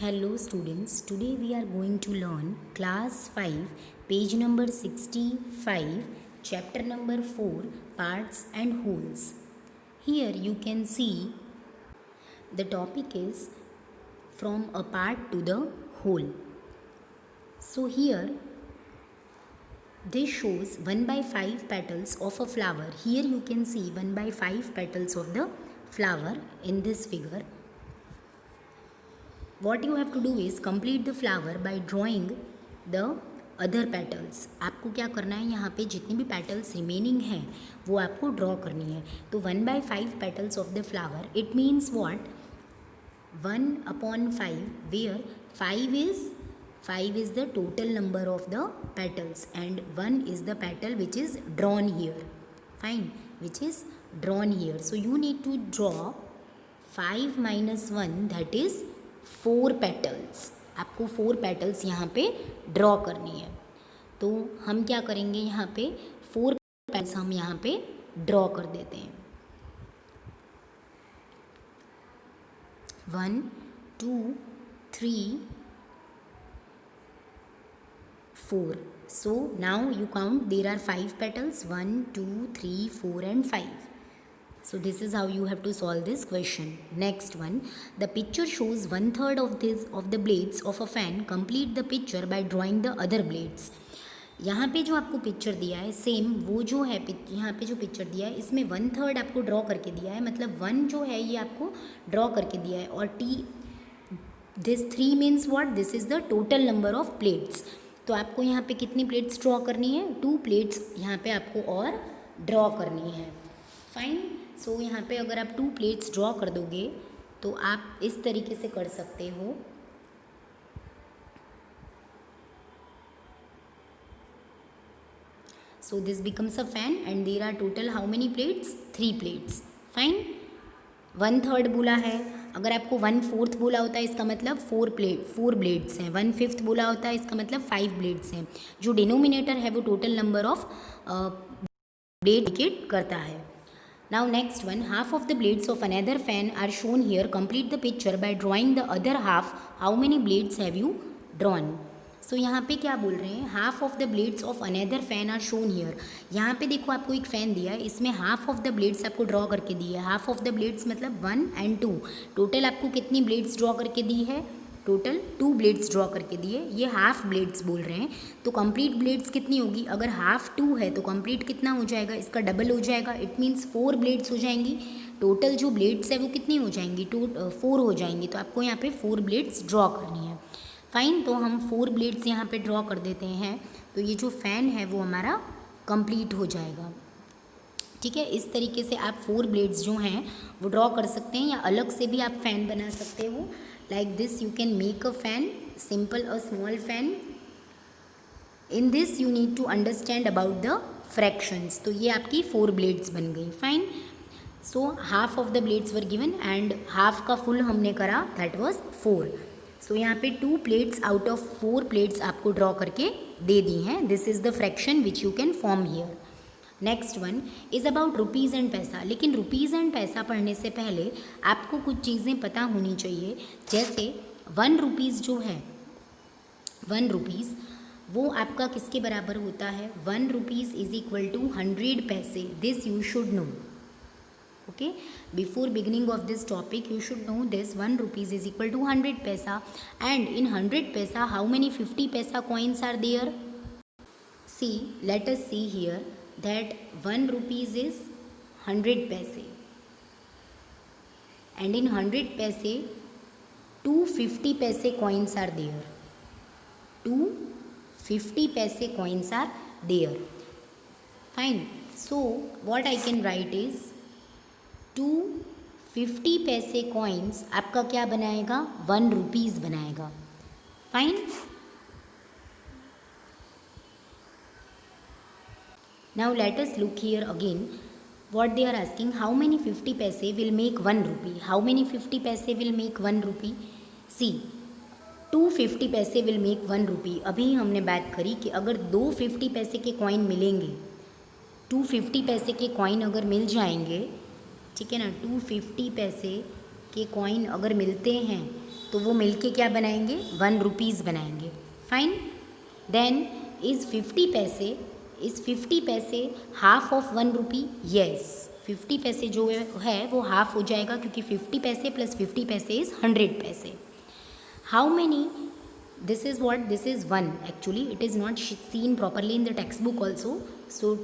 Hello students, today we are going to learn class 5, page number 65, chapter number 4, parts and wholes. Here you can see the topic is from a part to the whole. So here this shows 1 by 5 petals of a flower. Here you can see 1 by 5 petals of the flower in this figure. What you have to do is complete the flower by drawing the other petals. आपको क्या करना है, यहाँ पे जितनी भी petals remaining हैं वो आपको ड्रॉ करनी है. तो 1 by 5 petals of the flower, it means what? 1 upon 5, where 5 is the total number of the petals and 1 is the petal which is drawn here. Fine, which is drawn here. So you need to draw 5 minus 1, that is 4 petals. आपको 4 petals यहाँ पे draw करनी है. तो हम क्या करेंगे, यहाँ पे 4 पेटल्स हम यहाँ पे ड्रॉ कर देते हैं. 1 2 3 4. So now you count, there are 5 petals, 1 2 3 4 and 5. So this is how you have to solve this question. Next one, the picture shows 1/3 of the blades of a fan. Complete the picture by drawing the other blades. यहाँ पे जो आपको picture दिया है same वो जो है, यहाँ पे जो पिक्चर दिया है इसमें 1/3 आपको ड्रॉ करके दिया है, मतलब 1 जो है ये आपको ड्रॉ करके दिया है और this 3 means what, this is the total number of plates. तो आपको यहाँ पे कितनी प्लेट्स ड्रॉ करनी है, 2 प्लेट्स यहाँ पे आपको और ड्रॉ करनी है. फाइन. सो यहाँ पे अगर आप 2 प्लेट्स ड्रॉ कर दोगे तो आप इस तरीके से कर सकते हो. So this becomes a fan and there are total how many plates, 3 plates. Fine. 1/3 बोला है, अगर आपको 1/4 बोला होता है इसका मतलब 4 ब्लेड्स हैं. 1/5 बोला होता है इसका मतलब 5 ब्लेड्स हैं. जो डिनोमिनेटर है वो total number of blade indicate करता है. Now next one, half of the blades of another fan are shown here. Complete the picture by drawing the other half. How many blades have you drawn? So यहाँ पे क्या बोल रहे हैं, half of the blades of another fan are shown here. यहाँ पे देखो आपको एक फ़ैन दिया है, इसमें half of the blades आपको ड्रॉ करके दी है. half of the blades मतलब 1 and 2. टोटल आपको कितनी ब्लेड्स ड्रॉ करके दी है, टोटल 2 ब्लेड्स ड्रॉ करके दिए. ये हाफ ब्लेड्स बोल रहे हैं. तो कंप्लीट ब्लेड्स कितनी होगी, अगर हाफ 2 है तो कंप्लीट कितना हो जाएगा, इसका डबल हो जाएगा. इट मीन्स 4 ब्लेड्स हो जाएंगी. टोटल जो ब्लेड्स है वो कितनी हो जाएंगी, 4 हो जाएंगी. तो आपको यहाँ पे 4 ब्लेड्स ड्रॉ करनी है. फाइन. तो हम 4 ब्लेड्स यहाँ पे ड्रॉ कर देते हैं. तो ये जो फ़ैन है वो हमारा कंप्लीट हो जाएगा. ठीक है. इस तरीके से आप 4 ब्लेड्स जो हैं वो ड्रॉ कर सकते हैं, या अलग से भी आप फ़ैन बना सकते हो. Like this you can make a fan, simple a small fan. In this you need to understand about the fractions. तो ये आपकी 4 blades बन गई. Fine. So half of the blades were given and half का full हमने करा, that was 4. So यहाँ पे 2 plates out of 4 plates आपको ड्रॉ करके दे दी हैं. This is the fraction which you can form here. Next one is about rupees and पैसा. लेकिन रुपीज़ एंड पैसा पढ़ने से पहले आपको कुछ चीज़ें पता होनी चाहिए. जैसे 1 रुपीज़ जो है, 1 रुपीज़ वो आपका किसके बराबर होता है, 1 rupees is equal to 100 paise. This you should know. Okay, before beginning of this topic you should know this. 1 rupees is equal to 100 paisa. And in 100 पैसा how many 50 paisa coins are there. See, let us see here that 1 rupees is 100 paise and in 100 paise 250 paise coins are there. 250 paise coins are there. Fine. So what I can write is 250 paise coins आपका क्या बनाएगा, 1 rupees बनाएगा. Fine. Now let us look here again. What they are asking, how many 50 paise will make 1 rupee? How many 50 paise will make 1 rupee? See, 250 paise will make 1 rupee. अभी हमने बात करी कि अगर 2 50 पैसे के कॉइन मिलेंगे, 250 पैसे के कॉइन अगर मिल जाएंगे, ठीक है ना, 250 पैसे के कॉइन अगर मिलते हैं तो वो मिलके क्या बनाएंगे, 1 रुपीज़ बनाएंगे। फाइन। देन इज़ 50 पैसे हाफ ऑफ 1 रुपी? यस, 50 पैसे जो है वो हाफ हो जाएगा, क्योंकि 50 पैसे प्लस 50 पैसे इज़ 100 पैसे। How many, this is 1, actually it is not seen properly in the textbook also, so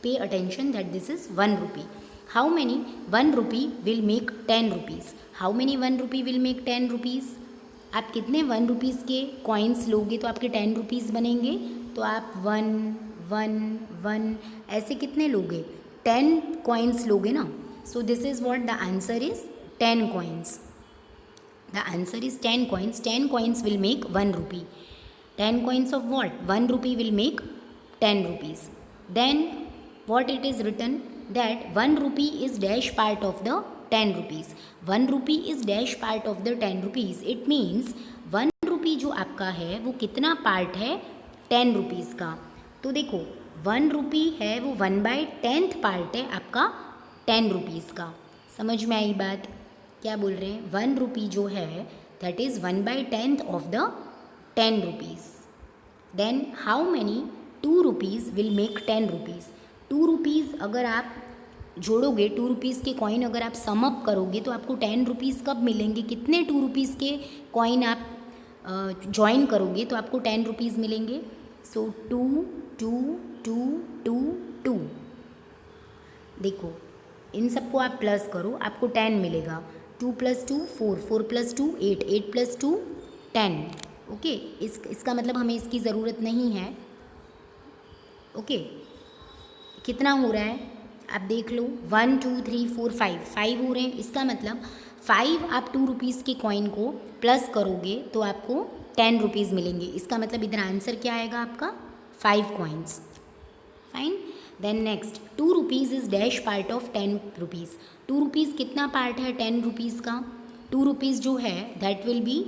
pay attention that this is 1 rupee. How many 1 rupee will make 10 rupees? How many 1 rupee will make 10 rupees? आप कितने 1 rupees के coins लोगे तो आपके 10 rupees बनेंगे? तो आप 1 1 1 ऐसे कितने लोगे? 10 कॉइन्स लोगे ना। So this is what the answer is, 10 coins. The answer is 10 coins. 10 coins will make 1 rupee. 10 coins of what? 1 rupee will make 10 rupees. Then what it is written, that 1 rupee is dash part of the 10 rupees. 1 rupee is dash part of the 10 rupees. It means 1 rupee जो आपका है वो कितना part है 10 rupees का? तो देखो 1 रुपी है वो 1/10 पार्ट है आपका 10 रुपीज़ का। समझ में आई बात? क्या बोल रहे हैं? 1 रुपी जो है that is 1/10 of the 10 rupees. Then how many 2 rupees will make 10 rupees? 2 rupees अगर आप जोड़ोगे, 2 रुपीज़ के कॉइन अगर आप सम अप करोगे तो आपको 10 रुपीज़ कब मिलेंगे? कितने 2 रुपीज़ के कॉइन आप ज्वाइन करोगे तो आपको 10 रुपीज़ मिलेंगे? सो 2 2 2 2 2। देखो इन सबको आप प्लस करो, आपको 10 मिलेगा। 2 + 2 4, 4 + 2 8, 8 + 2 10। ओके, इसका मतलब हमें इसकी ज़रूरत नहीं है। ओके, कितना हो रहा है आप देख लो, 1 2 3 4 5 हो रहे हैं। इसका मतलब 5 आप 2 रुपीज़ के कॉइन को प्लस करोगे तो आपको 10 रुपीज़ मिलेंगे। इसका मतलब इधर आंसर क्या आएगा आपका? 5 coins. Fine. Then next 2 rupees is dash part of 10 rupees. 2 rupees कितना पार्ट है 10 रुपीज़ का? 2 रुपीज़ जो है that will be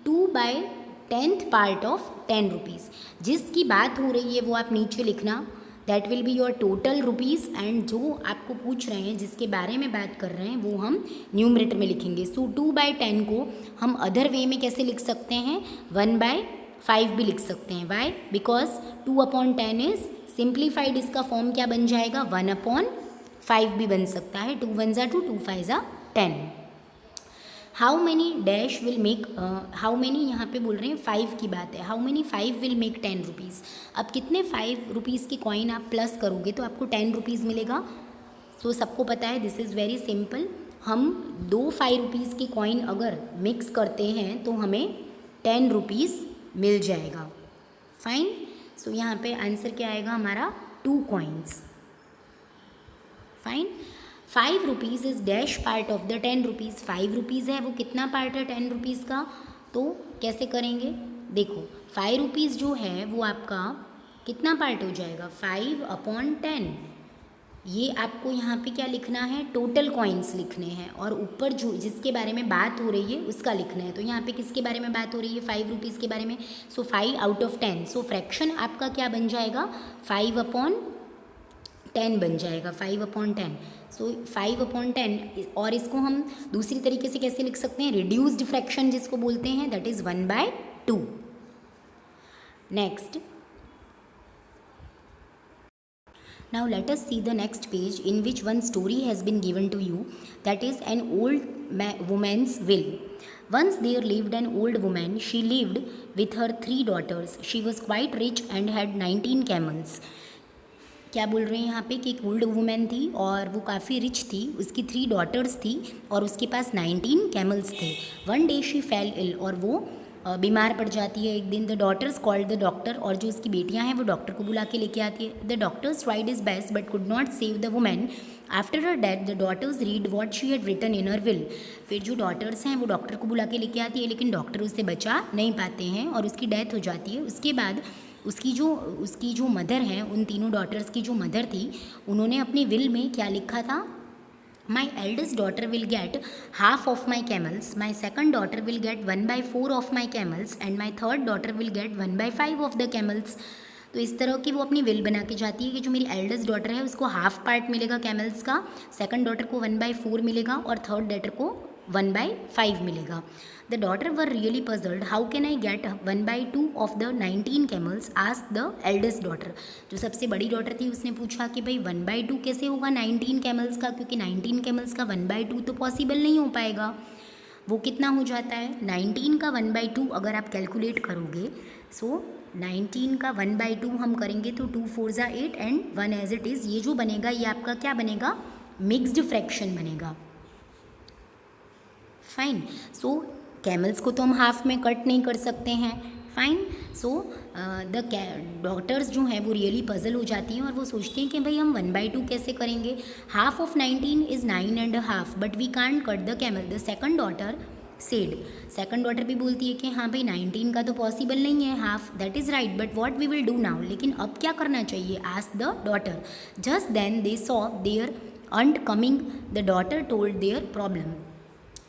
2/10 part of 10 rupees. जिसकी बात हो रही है वो आप नीचे लिखना, that will be your total rupees, and जो आपको पूछ रहे हैं जिसके बारे में बात कर रहे हैं वो हम न्यूमरेटर में लिखेंगे। सो 2/10 को हम अदर वे में कैसे लिख सकते हैं? 1/5 भी लिख सकते हैं। वाई? बिकॉज 2/10 इज़ सिंप्लीफाइड, इसका फॉर्म क्या बन जाएगा? 1/5 भी बन सकता है। 2 1 2, 2 5 10। How many dash will make, how many यहाँ पे बोल रहे हैं 5 की बात है। How many 5 will make 10 rupees? अब कितने 5 रुपीज़ के कॉइन आप प्लस करोगे तो आपको 10 रुपीज़ मिलेगा? सो सबको पता है, दिस इज़ वेरी सिंपल। हम 2 5 रुपीज़ के कॉइन अगर मिक्स करते हैं तो हमें 10 रुपीज़ मिल जाएगा। फाइन। सो यहाँ पे आंसर क्या आएगा हमारा? 2 coins. Fine. 5 rupees is dash part of the 10 rupees. 5 rupees है वो कितना पार्ट है 10 रुपीज़ का? तो कैसे करेंगे? देखो 5 रुपीज़ जो है वो आपका कितना पार्ट हो जाएगा? 5/10। ये आपको यहाँ पे क्या लिखना है? टोटल कॉइन्स लिखने हैं, और ऊपर जो जिसके बारे में बात हो रही है उसका लिखना है। तो यहाँ पे किसके बारे में बात हो रही है? 5 रुपीज़ के बारे में। सो 5/10। सो फ्रैक्शन आपका क्या बन जाएगा? 5/10 बन जाएगा। 5/10। सो 5/10, और इसको हम दूसरी तरीके से कैसे लिख सकते हैं? रिड्यूस्ड फ्रैक्शन जिसको बोलते हैं, that is 1/2। Next, now let us see the next page in which one story has been given to you, that is an old woman's will. Once there lived an old woman. She lived with her 3 daughters. She was quite rich and had 19 camels. क्या बोल रहे हैं यहाँ पे कि एक old women थी और वो काफ़ी रिच थी, उसकी 3 डॉटर्स थी और उसके पास 19 कैमल्स थे। One day she fell ill, और वो बीमार पड़ जाती है एक दिन। The daughters called the doctor, और जो उसकी बेटियां हैं वो डॉक्टर को बुला के लेके आती है। The doctors tried his best but could not save the women. After her death the daughters read what she had written in her will. फिर जो डॉटर्स हैं वो डॉक्टर को बुला के लेके आती है, लेकिन डॉक्टर उससे बचा नहीं पाते हैं और उसकी डेथ हो जाती है। उसके बाद उसकी जो मदर हैं, उन तीनों डॉटर्स की जो मदर थी, उन्होंने अपनी विल में क्या लिखा था? My eldest daughter will get half of my camels, my second daughter will get 1/4 of my camels, and my third daughter will get 1/5 of the camels. तो इस तरह की वो अपनी विल बना के जाती है कि जो मेरी एल्डेस्ट डॉटर है उसको हाफ पार्ट मिलेगा कैमल्स का, सेकंड डॉटर को 1/4 मिलेगा और थर्ड डॉटर को 1/5 मिलेगा। The daughter were really puzzled, how can I get 1/2 of the 19 camels, asked the eldest daughter. जो सबसे बड़ी डॉटर थी उसने पूछा कि भाई 1/2 कैसे होगा 19 कैमल्स का, क्योंकि 19 कैमल्स का 1/2 तो पॉसिबल नहीं हो पाएगा। वो कितना हो जाता है 19 का 1/2 अगर आप कैलकुलेट करोगे, सो 19 का 1/2 हम करेंगे तो 2 4 ज़ा 8 एंड 1 एज इट इज़। ये जो बनेगा ये आपका क्या बनेगा, मिक्स्ड फ्रैक्शन बनेगा। फाइन। सो कैमल्स को तो हम हाफ में कट नहीं कर सकते हैं। फाइन। सो द डॉटर्स जो हैं वो रियली पजल हो जाती हैं और वो सोचती हैं कि भाई हम 1/2 कैसे करेंगे, half of 19 is 9.5 but we can't cut the camel. The second daughter said, second daughter भी बोलती है कि हाँ भाई 19 का तो पॉसिबल नहीं है half, that is right, but what we will do now, लेकिन अब क्या करना चाहिए, ask the daughter. Just then they saw their aunt coming, the daughter told their problem.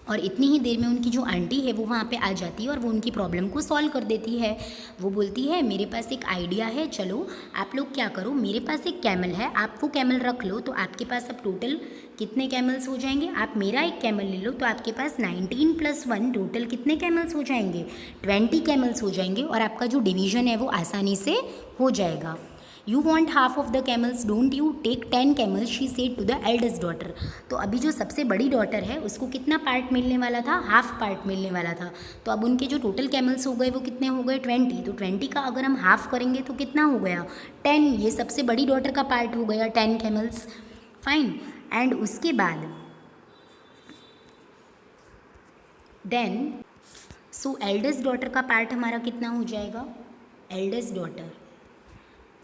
और इतनी ही देर में उनकी जो आंटी है वो वहाँ पे आ जाती है और वो उनकी प्रॉब्लम को सॉल्व कर देती है। वो बोलती है मेरे पास एक आइडिया है, चलो आप लोग क्या करो, मेरे पास एक कैमल है, आप वो कैमल रख लो, तो आपके पास अब टोटल कितने कैमल्स हो जाएंगे, आप मेरा एक कैमल ले लो तो आपके पास 19 + 1 टोटल कितने कैमल्स हो जाएंगे, 20 कैमल्स हो जाएंगे और आपका जो डिवीज़न है वो आसानी से हो जाएगा। You want half of the camels, don't you, take 10 camels, she said to the eldest daughter. तो अभी जो सबसे बड़ी डॉटर है उसको कितना पार्ट मिलने वाला था, हाफ पार्ट मिलने वाला था। तो अब उनके जो टोटल कैमल्स हो गए वो कितने हो गए 20, तो 20 का अगर हम हाफ करेंगे तो कितना हो गया 10, ये सबसे बड़ी डॉटर का पार्ट हो गया 10 कैमल्स। फाइन। एंड उसके बाद देन सो एल्डेस्ट डॉटर का पार्ट हमारा कितना हो जाएगा, एल्डेस्ट डॉटर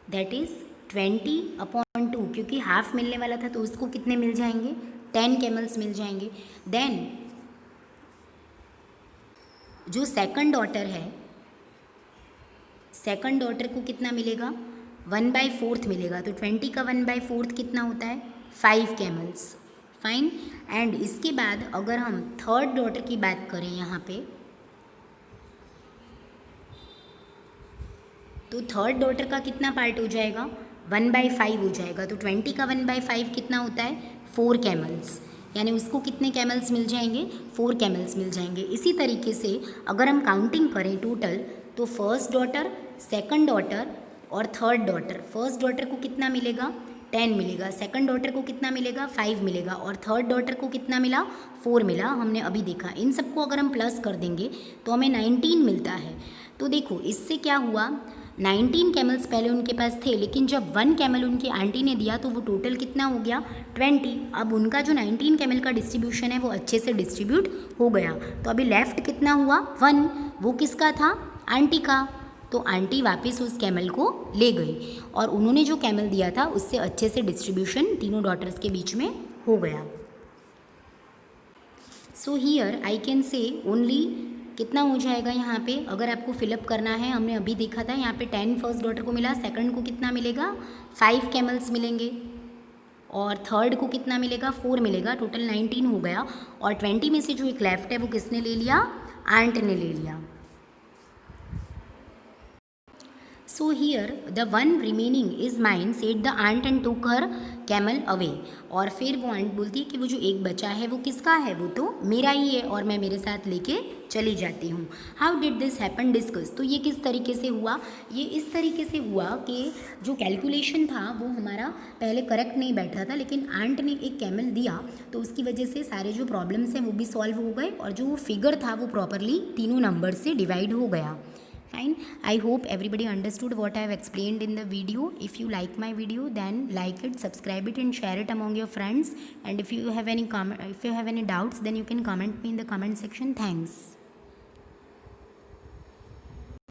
दैट इज़ 20/2, क्योंकि हाफ मिलने वाला था तो उसको कितने मिल जाएंगे 10 कैमल्स मिल जाएंगे। देन जो सेकंड डॉटर है, सेकंड डॉटर को कितना मिलेगा 1/4 मिलेगा, तो 20 का 1/4 कितना होता है 5 कैमल्स। फाइन। एंड इसके बाद अगर हम थर्ड डॉटर की बात करें यहाँ पे, तो थर्ड डॉटर का कितना पार्ट हो जाएगा 1/5 हो जाएगा, तो 20 का 1/5 कितना होता है 4 कैमल्स, यानी उसको कितने कैमल्स मिल जाएंगे 4 कैमल्स मिल जाएंगे। इसी तरीके से अगर हम काउंटिंग करें टोटल, तो फर्स्ट डॉटर, सेकंड डॉटर और थर्ड डॉटर, फर्स्ट डॉटर को कितना मिलेगा 10 मिलेगा, सेकंड डॉटर को कितना मिलेगा 5 मिलेगा और थर्ड डॉटर को कितना मिला 4 मिला, हमने अभी देखा। इन सबको अगर हम प्लस कर देंगे तो हमें 19 मिलता है। तो देखो इससे क्या हुआ, 19 कैमल्स पहले उनके पास थे, लेकिन जब 1 कैमल उनकी आंटी ने दिया तो वो टोटल कितना हो गया 20। अब उनका जो 19 कैमल का डिस्ट्रीब्यूशन है वो अच्छे से डिस्ट्रीब्यूट हो गया, तो अभी लेफ्ट कितना हुआ 1, वो किसका था आंटी का, तो आंटी वापस उस कैमल को ले गई और उन्होंने जो कैमल दिया था उससे अच्छे से डिस्ट्रीब्यूशन तीनों डॉटर्स के बीच में हो गया। So here I can say only कितना हो जाएगा यहाँ पे, अगर आपको फिलअप करना है, हमने अभी देखा था यहाँ पे 10 फर्स्ट डॉटर को मिला, सेकंड को कितना मिलेगा 5 कैमल्स मिलेंगे और थर्ड को कितना मिलेगा 4 मिलेगा, टोटल 19 हो गया और 20 में से जो एक लेफ्ट है वो किसने ले लिया, आंट ने ले लिया। So here the one remaining is mine, said the aunt and took her camel away. और फिर वो आंट बोलती है कि वो जो एक बचा है वो किसका है, वो तो मेरा ही है और मैं मेरे साथ लेके चली जाती हूँ। How did this happen, discuss. तो ये किस तरीके से हुआ, ये इस तरीके से हुआ कि जो कैलकुलेशन था वो हमारा पहले करेक्ट नहीं बैठ रहा था, लेकिन आंट ने एक कैमल दिया तो उसकी वजह से सारे जो प्रॉब्लम्स हैं वो भी सॉल्व हो गए और जो वो फिगर था वो प्रॉपरली तीनों नंबर से डिवाइड हो गया। Fine. I hope everybody understood what I have explained in the video. If you like my video, then like it, subscribe it, and share it among your friends. And if you have any doubts, then you can comment me in the comment section. Thanks.